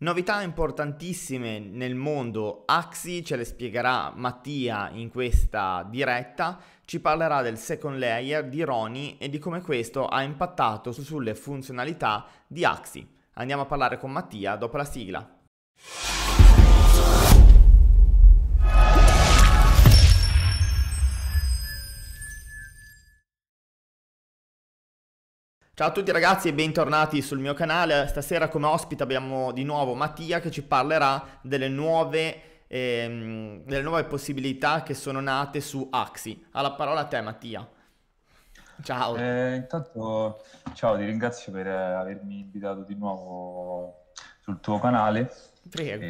Novità importantissime nel mondo Axie ce le spiegherà Mattia in questa diretta, ci parlerà del second layer di Ronin e di come questo ha impattato sulle funzionalità di Axie. Andiamo a parlare con Mattia dopo la sigla. Ciao a tutti ragazzi e bentornati sul mio canale. Stasera come ospite abbiamo di nuovo Mattia che ci parlerà delle nuove possibilità che sono nate su Axie. Alla parola a te Mattia. Ciao. Intanto, ciao, ti ringrazio per avermi invitato di nuovo sul tuo canale. Prego.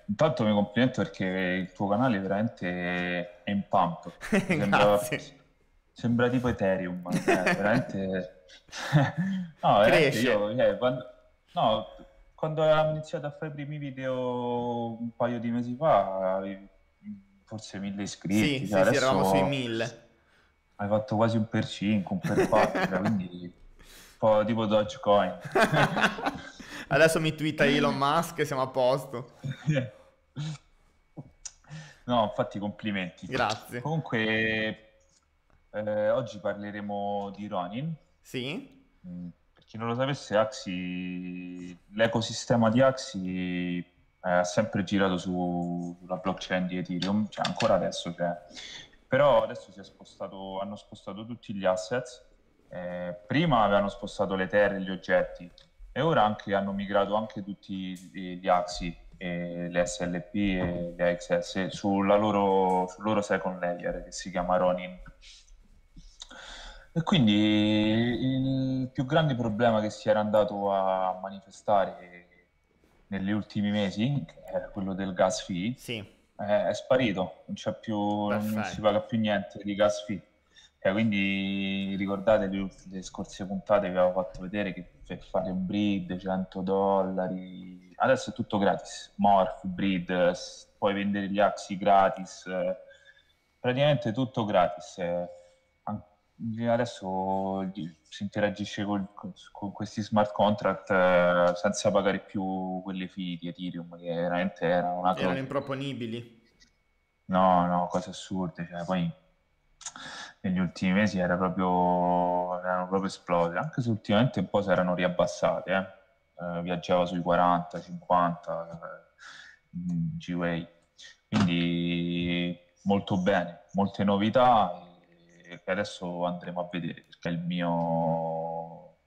Intanto mi complimento perché il tuo canale veramente è in pump. Grazie. Sembra tipo Ethereum, veramente. No, veramente Cresce. io, no, quando abbiamo iniziato a fare i primi video un paio di mesi fa, avevi forse 1000 Sì, iscritti, cioè sì, sì, eravamo sui adesso 1000. hai fatto quasi un per 5, un per 4, cioè, quindi un po' tipo Dogecoin. Adesso mi twitta Elon Musk e siamo a posto. No, infatti complimenti. Grazie. Comunque, oggi parleremo di Ronin. Sì? Per chi non lo sapesse, l'ecosistema di Axie ha sempre girato sulla blockchain di Ethereum, cioè ancora adesso c'è. Però adesso hanno spostato tutti gli assets. Prima avevano spostato le terre e gli oggetti e ora hanno migrato anche tutti gli Axie, le SLP e le AXS sul loro second layer che si chiama Ronin. E quindi il più grande problema che si era andato a manifestare negli ultimi mesi, che era quello del gas fee, Sì, è sparito, non si perfetto. paga più niente di gas fee. Quindi ricordate le scorse puntate vi avevo fatto vedere che per fare un breed $100, adesso è tutto gratis, morph, breed, puoi vendere gli axi gratis, praticamente tutto gratis. An- Adesso si interagisce con questi smart contract senza pagare più quelle fee di Ethereum, che veramente era una Erano cosa. improponibili. No, no, cose assurde, cioè, poi negli ultimi mesi erano proprio esplose, anche se ultimamente un po' si erano riabbassate, viaggiava sui 40, 50 G-Way, quindi molto bene, molte novità che adesso andremo a vedere perché è il mio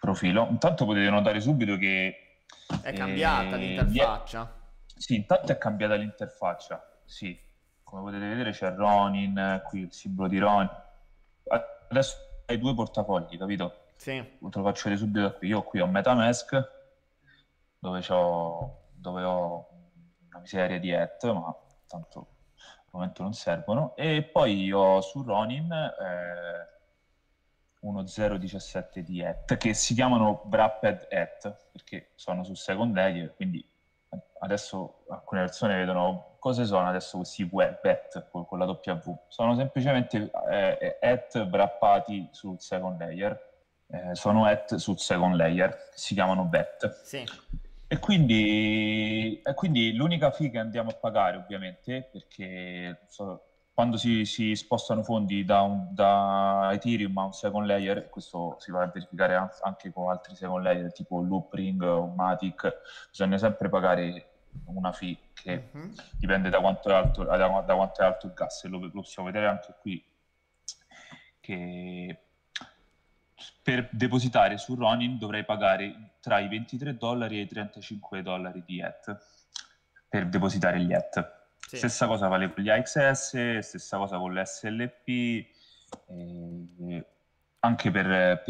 profilo. Intanto potete notare subito che È cambiata l'interfaccia. sì, intanto è cambiata l'interfaccia, sì, come potete vedere c'è Ronin, qui il simbolo di Ronin. Adesso hai due portafogli, capito? Sì. Te lo faccio vedere subito da qui. Io qui ho MetaMask, dove ho una miseria di ETH, ma tanto al momento non servono. E poi ho su Ronin 1017 di ETH, che si chiamano Wrapped ETH, perché sono sul second layer, quindi adesso alcune persone vedono cosa sono adesso questi web ETH con la W. Sono semplicemente ETH wrappati sul second layer, sono ETH sul second layer, che si chiamano BET. Sì. E quindi l'unica fee che andiamo a pagare, ovviamente, perché quando si spostano fondi da Ethereum a un second layer, e questo si va a verificare anche con altri second layer tipo Loopring o Matic, bisogna sempre pagare una fee che Mhm. dipende da quanto è alto il gas, e lo possiamo vedere anche qui, che per depositare su Ronin dovrei pagare tra i $23 e i $35 di ETH per depositare gli ETH. Sì. Stessa cosa vale con gli AXS, stessa cosa con le SLP, anche per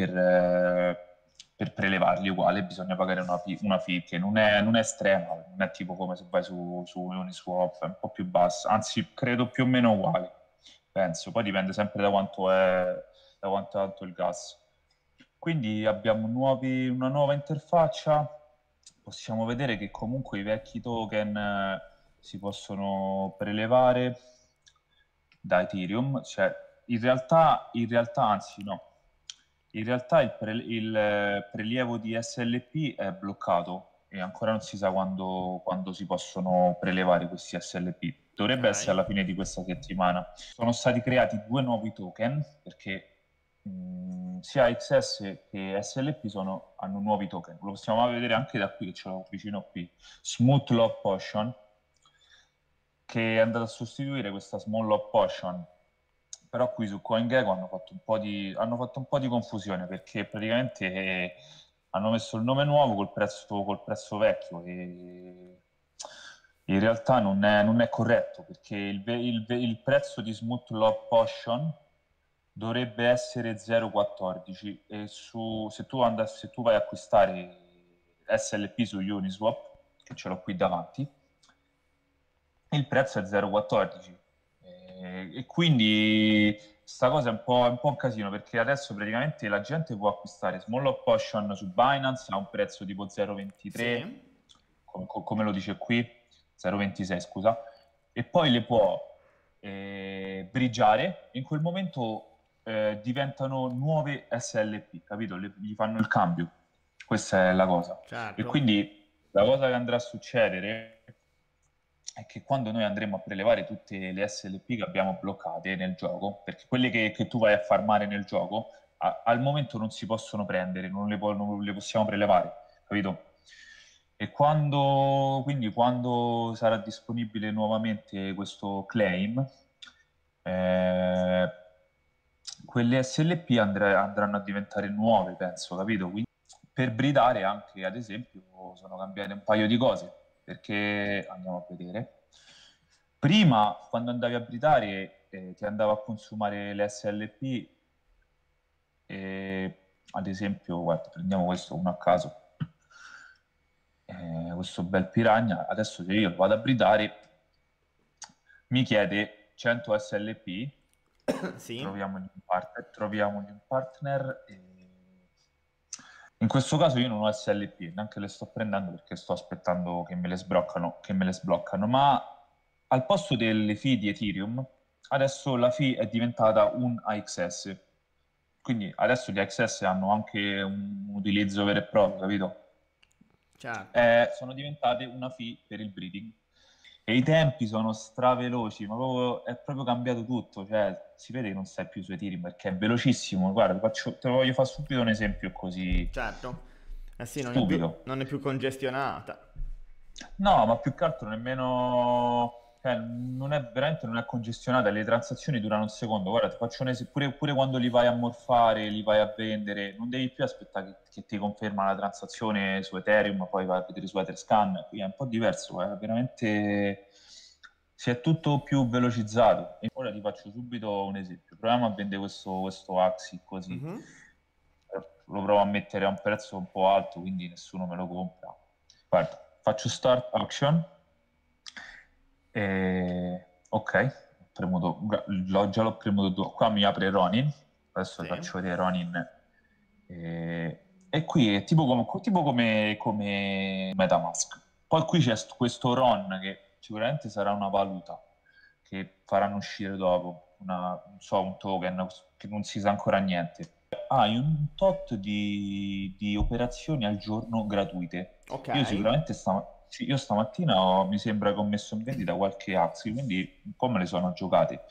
prelevarli uguale bisogna pagare una fee che non è estrema, non è tipo come se vai su Uniswap, è un po' più bassa, anzi credo più o meno uguale, penso, poi dipende sempre da quanto è alto il gas. Quindi abbiamo una nuova interfaccia, possiamo vedere che comunque i vecchi token si possono prelevare da Ethereum, cioè in realtà anzi no, in realtà il prelievo di SLP è bloccato e ancora non si sa quando si possono prelevare questi SLP. Dovrebbe essere alla fine di questa settimana. Sono stati creati 2 nuovi token perché sia XS che SLP hanno nuovi token. Lo possiamo vedere anche da qui, che ce l'ho vicino qui. Smooth Lock Potion, che è andato a sostituire questa Small Lock Potion. Però qui su CoinGecko hanno fatto un po' di confusione, perché praticamente hanno messo il nome nuovo col prezzo vecchio, e in realtà non è corretto, perché il prezzo di Smooth Lock Potion dovrebbe essere 0,14, e se tu vai a acquistare SLP su Uniswap, che ce l'ho qui davanti, il prezzo è 0,14, e quindi sta cosa è un po' un casino, perché adesso praticamente la gente può acquistare Small Lock Potion su Binance a un prezzo tipo 0,23, Sì. come lo dice qui, 0,26 scusa, e poi le può bridgiare, e in quel momento diventano nuove SLP, capito? Gli fanno il cambio. Questa è la cosa. Certo. E quindi la cosa che andrà a succedere è che quando noi andremo a prelevare tutte le SLP che abbiamo bloccate nel gioco, perché quelle che tu vai a farmare nel gioco, al momento non si possono prendere, non le possiamo prelevare, capito? E quindi quando sarà disponibile nuovamente questo claim, quelle SLP andranno a diventare nuove, penso, capito? Quindi per bridare anche, ad esempio, sono cambiate un paio di cose, perché andiamo a vedere. Prima, quando andavi a bridare, ti andava a consumare le SLP, ad esempio, guarda, prendiamo questo uno a caso, questo bel piranha. Adesso se io lo vado a bridare, mi chiede 100 SLP. Sì. Troviamogli un partner, in questo caso io non ho SLP, neanche le sto prendendo, perché sto aspettando che me le sbloccano, ma al posto delle fee di Ethereum adesso la fee è diventata un AXS, quindi adesso gli AXS hanno anche un utilizzo vero e proprio, capito? Certo. Sono diventate una fee per il breeding, e i tempi sono straveloci, ma è proprio cambiato tutto, cioè si vede che non stai più su Ethereum, perché è velocissimo. Guarda, te lo voglio fare subito un esempio così Certo. Eh sì, stupido. non è più congestionata. No, ma più che altro nemmeno, cioè, non è congestionata, le transazioni durano un secondo. Guarda, ti faccio un esempio, pure quando li vai a morfare, li vai a vendere, non devi più aspettare che ti conferma la transazione su Ethereum, poi vai a vedere su Etherscan. Qui è un po' diverso, veramente si è tutto più velocizzato. E ora ti faccio subito un esempio. Proviamo a vendere questo Axi così. Mhm. Lo provo a mettere a un prezzo un po' alto, quindi nessuno me lo compra. Guarda, faccio start action, ok, già l'ho premuto, qua mi apre Ronin, adesso vi Sì. faccio vedere Ronin, e qui è tipo come MetaMask. Poi qui c'è questo RON, che sicuramente sarà una valuta che faranno uscire dopo, non so, un token che non si sa ancora niente. Hai un tot di operazioni al giorno gratuite. Ok. Io sicuramente io stamattina mi sembra che ho messo in vendita qualche Axi, quindi un po' me le sono giocate.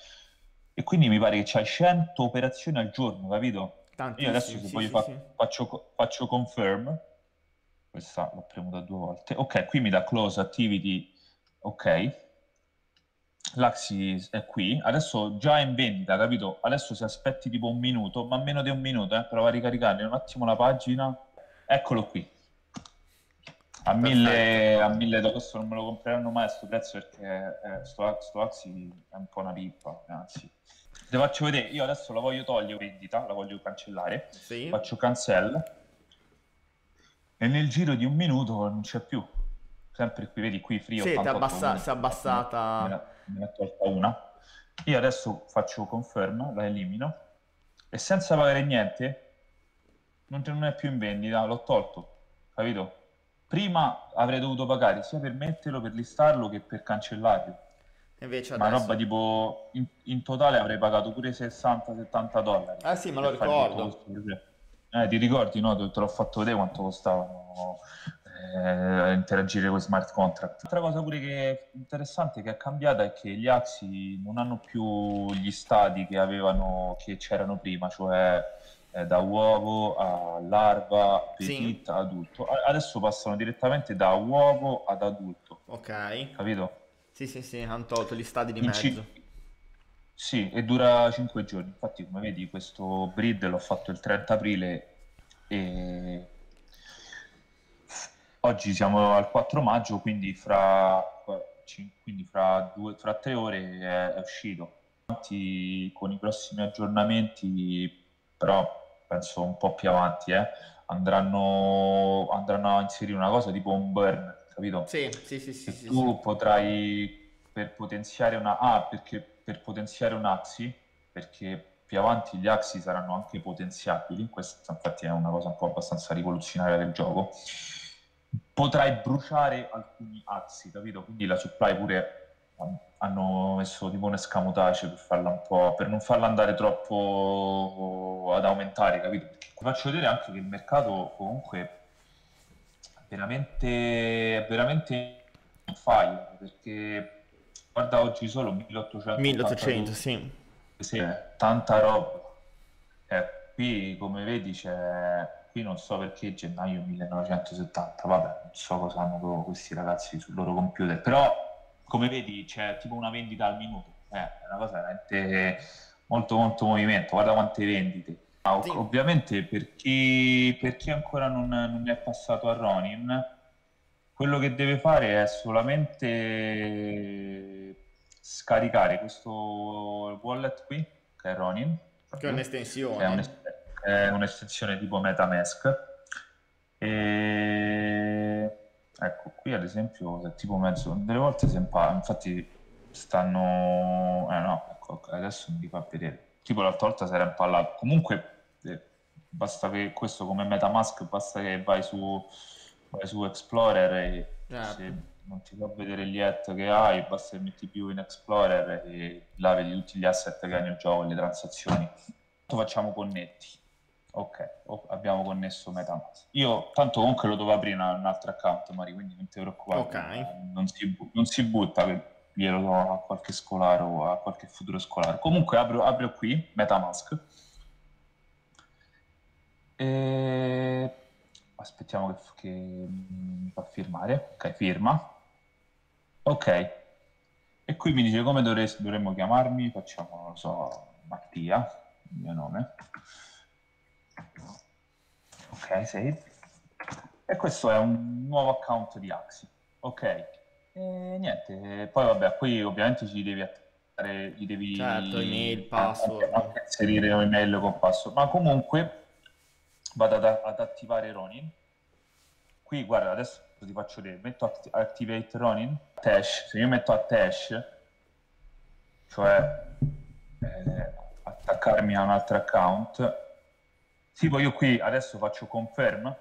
E quindi mi pare che c'hai 100 operazioni al giorno, capito? Io adesso Tantissimi, se sì, voglio sì, sì. faccio confirm, questa l'ho premuta 2 volte. Ok, qui mi dà close activity, ok. L'Axi è qui, adesso già è in vendita, capito? Adesso se aspetti tipo un minuto, ma meno di un minuto, prova a ricaricare un attimo la pagina, eccolo qui. A Perfetto. 1000 da questo non me lo compreranno mai a sto prezzo, perché sto Axi è un po' una pippa, anzi. Te faccio vedere, io adesso la voglio togliere vendita, la voglio cancellare, Sì. faccio cancel, e nel giro di un minuto non c'è più. Sempre qui, vedi qui, free Sì, 88 si è minuti, abbassata. me ne è tolta una. Io adesso faccio confirm, la elimino, e senza pagare niente non è più in vendita, l'ho tolto, capito? Prima avrei dovuto pagare sia per metterlo, per listarlo, che per cancellarlo. Invece Ma roba adesso. tipo, in totale avrei pagato pure 60-70 dollari Eh sì, me lo per fare tutto ricordo. questo progetto. Ti ricordi, no? Te l'ho fatto vedere quanto costavano interagire con smart contract. Altra cosa pure che è interessante che è cambiata è che gli Axie non hanno più gli stadi che c'erano prima, cioè da uovo a larva, Sì, petit, adulto. Adesso passano direttamente da uovo ad adulto, ok. capito? Sì, sì, sì, hanno tolto gli stadi di In mezzo. ci- Sì, e dura 5 giorni. Infatti, come vedi, questo breed l'ho fatto il 30 aprile e oggi siamo al 4 maggio, quindi fra 3 ore è uscito. Con i prossimi aggiornamenti, però penso un po' più avanti, andranno a inserire una cosa tipo un burn, capito? Sì, sì, sì, sì, Che sì, sì. tu potrai per potenziare un Axi, perché più avanti gli Axi saranno anche potenziabili, questa infatti è una cosa un po' abbastanza rivoluzionaria del gioco, potrai bruciare alcuni Axi, capito? Quindi la supply pure hanno messo tipo un escamotage per farla un po', per non farla andare troppo ad aumentare, capito? Perché ti faccio vedere anche che il mercato comunque è veramente on fire, perché guarda oggi solo 1800, 1882 sì. tanta roba. Qui come vedi qui non so perché gennaio 1970, vabbè, non so cosa hanno questi ragazzi sul loro computer, però come vedi c'è tipo una vendita al minuto, è una cosa veramente molto molto movimento, guarda quante vendite. Sì, Ovviamente per chi ancora non è passato a Ronin, quello che deve fare è solamente scaricare questo wallet qui, che è Ronin, che è proprio, che un'estensione. è un'estensione tipo MetaMask. E ecco, qui ad esempio è tipo mezzo, delle volte si impara, infatti stanno, no, ecco, ok, adesso mi fa vedere. Tipo l'altra volta si era impallato. Comunque, basta che questo come MetaMask, basta che vai su Explorer e Certo. se non ti fa vedere gli hat che hai, basta che metti più in Explorer e là vedi tutti gli asset che hai nel gioco, le transazioni. Facciamo connetti. Ok, abbiamo connesso MetaMask. Io tanto comunque lo devo aprire un altro account, Mari, quindi non ti preoccupare, Ok. non si butta che glielo do a qualche scolaro o a qualche futuro scolaro. Comunque apro qui MetaMask e aspettiamo che mi fa firmare. Ok, firma. Ok, e qui mi dice come dovremmo chiamarmi, facciamo, non lo so, Mattia, il mio nome. Ok, save. E questo è un nuovo account di Axi. Ok, e niente, poi vabbè, qui ovviamente gli Certo, email, devi password. anche inserire un'email con password, ma comunque vado ad attivare Ronin. Qui guarda, adesso ti faccio vedere, metto Activate Ronin, Tash, se io metto a Tash, cioè attaccarmi a un altro account, tipo io qui adesso faccio confirm,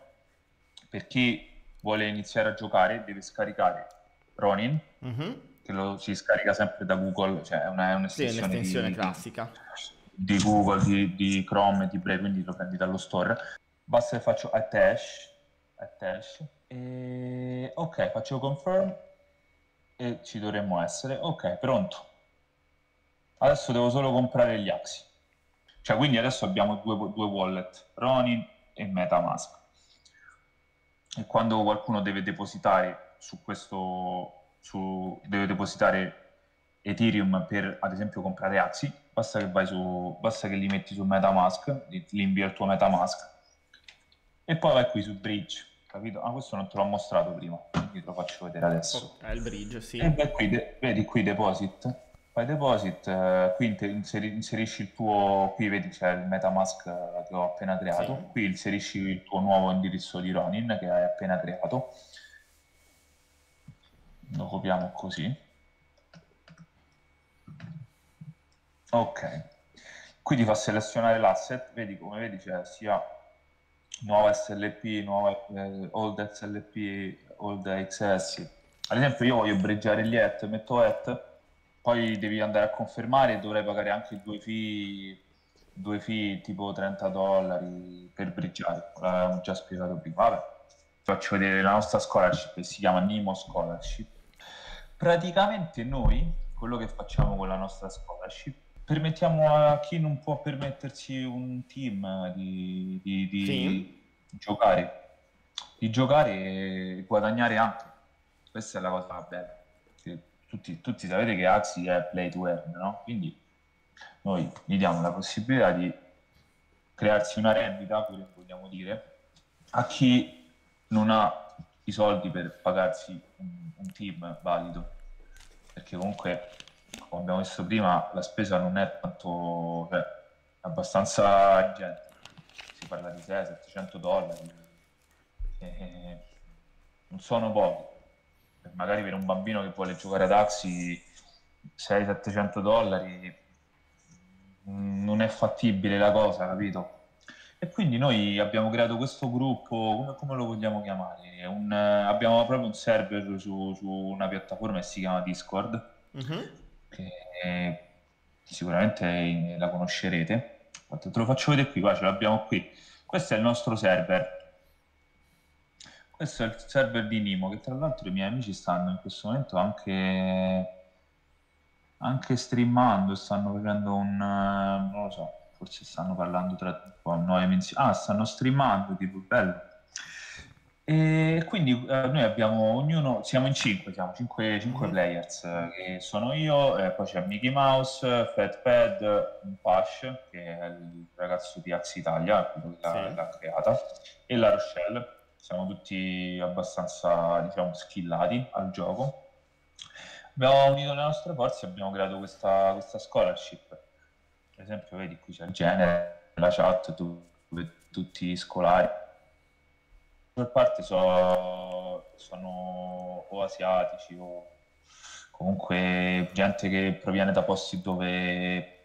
per chi vuole iniziare a giocare deve scaricare Ronin, Mhm. che si scarica sempre da Google, cioè è Sì, è un'estensione un'estensione classica. di Google, di Chrome e di Brave, quindi lo prendi dallo store. Basta che faccio attach e ok, faccio confirm e ci dovremmo essere. Ok, pronto. Adesso devo solo comprare gli Axi. Cioè, quindi adesso abbiamo due wallet, Ronin e MetaMask. E quando qualcuno deve depositare deve depositare Ethereum per, ad esempio, comprare Axi, basta che li metti su MetaMask, li invia il tuo MetaMask e poi vai qui su Bridge, capito? Ah, questo non te l'ho mostrato prima, quindi te lo faccio vedere adesso. Ok, il bridge, E sì. beh, vedi qui deposit, fai deposit, qui inserisci il tuo, qui vedi c'è il MetaMask che ho appena Sì. creato, qui inserisci il tuo nuovo indirizzo di Ronin che hai appena creato, lo copiamo così, ok, qui ti fa selezionare l'asset, vedi come vedi c'è sia nuova SLP, nuova old SLP, old XS. Ad esempio io voglio bridgeare gli at, metto at, poi devi andare a confermare e dovrai pagare anche due fee tipo $30 per bridgeare, l'abbiamo già spiegato prima, vabbè. faccio vedere la nostra scholarship che si chiama Nimo Scholarship. Praticamente noi, quello che facciamo con la nostra scholarship, permettiamo a chi non può permettersi un team Sì? di giocare e guadagnare anche. Questa è la cosa bella. Che tutti sapete che Axi è play to earn, no? Quindi noi gli diamo la possibilità di crearsi una rendita, pure vogliamo dire, a chi non ha i soldi per pagarsi un team valido. Perché comunque, come abbiamo visto prima, la spesa non è tanto, cioè, è abbastanza ingente. Si parla di 600-700 dollari, non sono pochi. Magari per un bambino che vuole giocare ad Axi 600-700 dollari non è fattibile la cosa, capito? E quindi noi abbiamo creato questo gruppo, come lo vogliamo chiamare? Abbiamo proprio un server su una piattaforma che si chiama Discord, Mhm. che sicuramente la conoscerete. Te lo faccio vedere qui, qua ce l'abbiamo qui. Questo è il nostro server. Questo è il server di Nimo, che tra l'altro i miei amici stanno in questo momento anche streamando, stanno facendo non lo so, forse stanno parlando tra noi insieme. Ah, stanno streamando, tipo, bello. E quindi noi abbiamo, ognuno, siamo in cinque Mhm. players, che sono io, poi c'è Mickey Mouse, Fatpad, Pash, che è il ragazzo di Ax Italia, quello che Sì. l'ha creata, e la Rochelle. Siamo tutti abbastanza, diciamo, skillati al gioco. Abbiamo unito le nostre forze e abbiamo creato questa scholarship. Per esempio, vedi, qui c'è il genere, la chat, tutti scolari. La maggior parte sono o asiatici o comunque gente che proviene da posti dove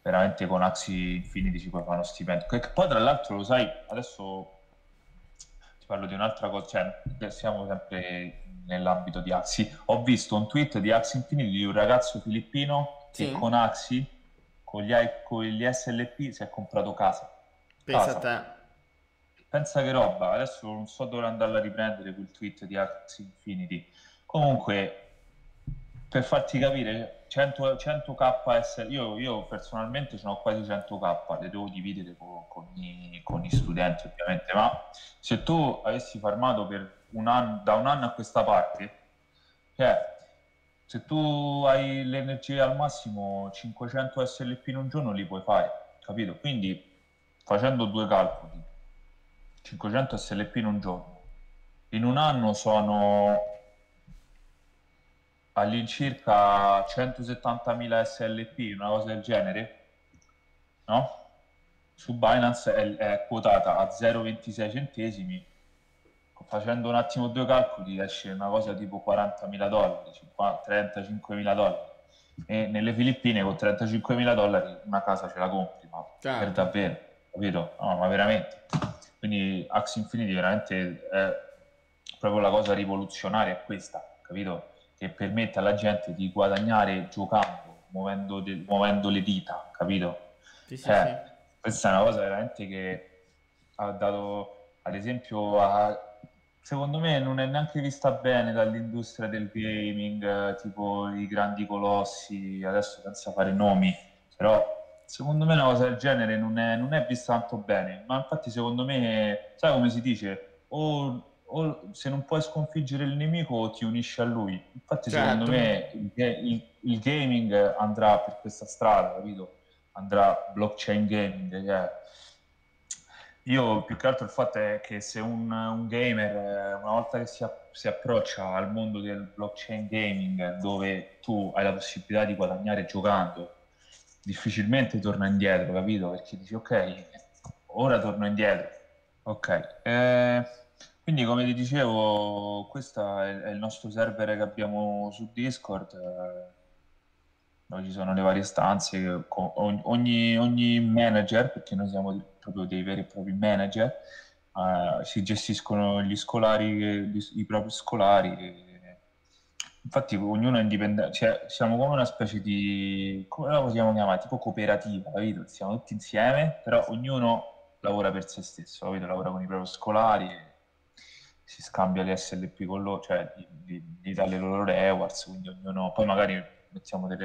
veramente con Axie Infinity ci puoi fare uno stipendio. Che poi tra l'altro lo sai, adesso ti parlo di un'altra cosa, cioè siamo sempre nell'ambito di Axie. Ho visto un tweet di Axie Infinity di un ragazzo filippino che Sì? con Axie, con gli SLP, si è comprato casa. Pensa a Casa. te. Pensa che roba, adesso non so dove andarla a riprendere quel tweet di Axie Infinity. Comunque, per farti capire, 100k io personalmente ce n'ho quasi 100k, le devo dividere con gli studenti ovviamente, ma se tu avessi farmato per da un anno a questa parte, cioè, se tu hai l'energia al massimo, 500 SLP in un giorno li puoi fare, capito? Quindi, facendo due calcoli, 500 SLP in un giorno, in un anno sono all'incirca 170.000 SLP, una cosa del genere, no? Su Binance è quotata a 0,26 centesimi. Facendo un attimo due calcoli esce una cosa tipo 40.000 dollari, 35.000 dollari. E nelle Filippine con 35.000 dollari una casa ce la compri, ma per Certo. davvero, capito? No, ma veramente. Quindi Axie Infinity veramente è proprio la cosa rivoluzionaria, è questa, capito? Che permette alla gente di guadagnare giocando, muovendo le dita, capito? Sì, sì, sì. Cioè, questa è una cosa veramente che ha dato, ad esempio, secondo me non è neanche vista bene dall'industria del gaming, tipo i grandi colossi, adesso senza fare nomi, però secondo me una cosa del genere non è vista tanto bene, ma infatti secondo me, sai come si dice, o se non puoi sconfiggere il nemico ti unisci a lui. Infatti secondo Certo. me il gaming andrà per questa strada, capito? Andrà blockchain gaming, cioè, io più che altro il fatto è che se un gamer, una volta che si approccia al mondo del blockchain gaming, dove tu hai la possibilità di guadagnare giocando, difficilmente torna indietro, capito? Perché dici, ok, ora torno indietro. Ok, quindi come ti dicevo, questo è il nostro server che abbiamo su Discord. Dove ci sono le varie stanze, ogni manager, perché noi siamo proprio dei veri e propri manager, si gestiscono gli scolari, i propri scolari. Infatti ognuno è indipendente, cioè siamo come una specie di, come la possiamo chiamare, tipo cooperativa, capito? Siamo tutti insieme, però ognuno lavora per se stesso, capito? Lavora con i propri scolari e si scambia le SLP con loro, cioè gli dà le loro rewards, quindi ognuno, poi magari mettiamo cioè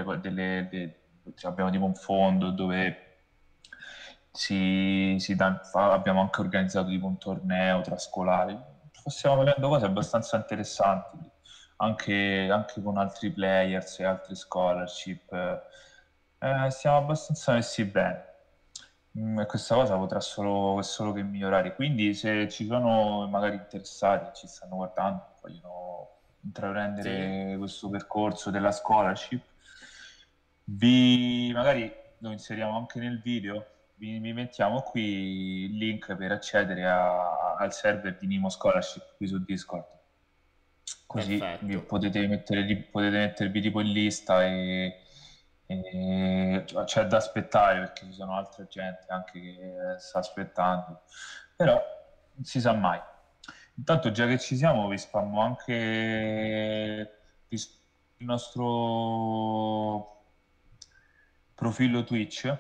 abbiamo tipo un fondo dove abbiamo anche organizzato tipo un torneo tra scolari, stiamo vedendo cose abbastanza interessanti, anche con altri players e altre scholarship, stiamo abbastanza messi bene. E questa cosa potrà solo che migliorare. Quindi, se ci sono magari interessati, ci stanno guardando, vogliono Sì. intraprendere questo percorso della scholarship, magari lo inseriamo anche nel video. Vi mettiamo qui il link per accedere al server di Nimo Scholarship qui su Discord. Così Perfetto. potete mettervi tipo in lista cioè, c'è da aspettare perché ci sono altre gente anche che sta aspettando, però non si sa mai. Intanto, già che ci siamo, vi spammo anche il nostro profilo Twitch.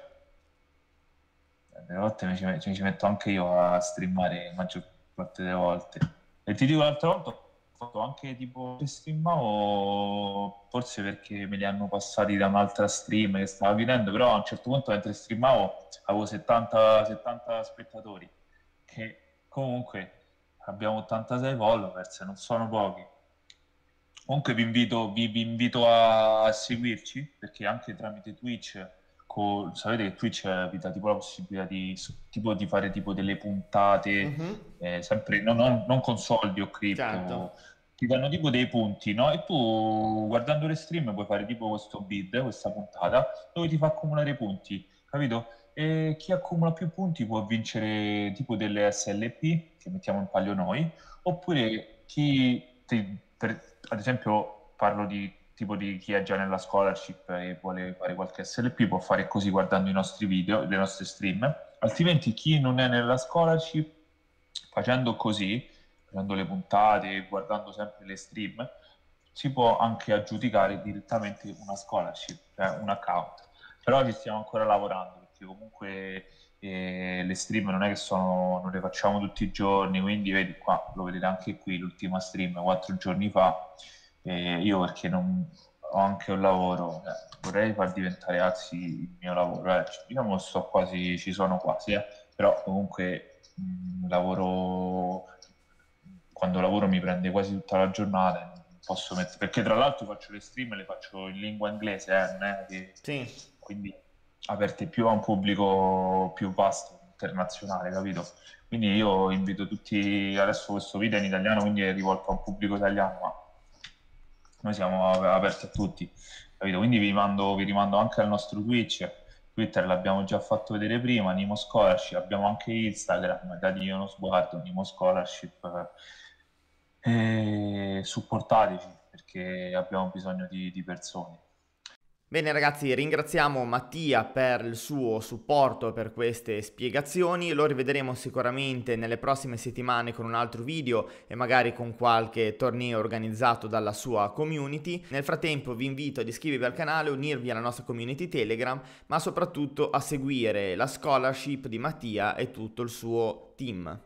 Delle volte ci metto anche io a streamare la maggior parte delle volte. E ti dico, l'altra volta ho fatto anche tipo streamavo, forse perché me li hanno passati da un'altra stream che stava finendo, però a un certo punto mentre streamavo avevo 70 spettatori, che comunque abbiamo 86 followers, non sono pochi. Comunque vi invito a seguirci, perché anche tramite Twitch, sapete che Twitch vi dà tipo la possibilità di fare tipo delle puntate, Mhm. sempre non con soldi o Certo. cripto, ti danno tipo dei punti, no? E tu guardando le stream puoi fare tipo questo bid, questa puntata, dove ti fa accumulare punti, capito? E chi accumula più punti può vincere tipo delle SLP, che mettiamo in palio noi, oppure ad esempio, parlo di tipo di chi è già nella scholarship e vuole fare qualche SLP, può fare così guardando i nostri video, le nostre stream. Altrimenti chi non è nella scholarship, facendo così, facendo le puntate, guardando sempre le stream, si può anche aggiudicare direttamente una scholarship, cioè un account. Però ci stiamo ancora lavorando, perché comunque le stream non è che non le facciamo tutti i giorni, quindi vedi qua, lo vedete anche qui, l'ultima stream 4 giorni fa, io perché non ho anche un lavoro, vorrei far diventare Axi il mio lavoro, diciamo ci sono quasi, però comunque lavoro, quando lavoro mi prende quasi tutta la giornata, non posso mettere, perché tra l'altro faccio le stream e le faccio in lingua inglese, non è Sì. quindi aperte più a un pubblico più vasto, internazionale, capito? Quindi io invito tutti, adesso questo video è in italiano, quindi è rivolto a un pubblico italiano, ma noi siamo aperti a tutti, capito? Quindi vi rimando anche al nostro Twitch. Twitter l'abbiamo già fatto vedere prima, Nimo Scholarship, abbiamo anche Instagram, dategli uno sguardo, Nimo Scholarship, e supportateci perché abbiamo bisogno di persone. Bene ragazzi, ringraziamo Mattia per il suo supporto per queste spiegazioni, lo rivedremo sicuramente nelle prossime settimane con un altro video e magari con qualche torneo organizzato dalla sua community. Nel frattempo vi invito ad iscrivervi al canale, unirvi alla nostra community Telegram, ma soprattutto a seguire la scholarship di Mattia e tutto il suo team.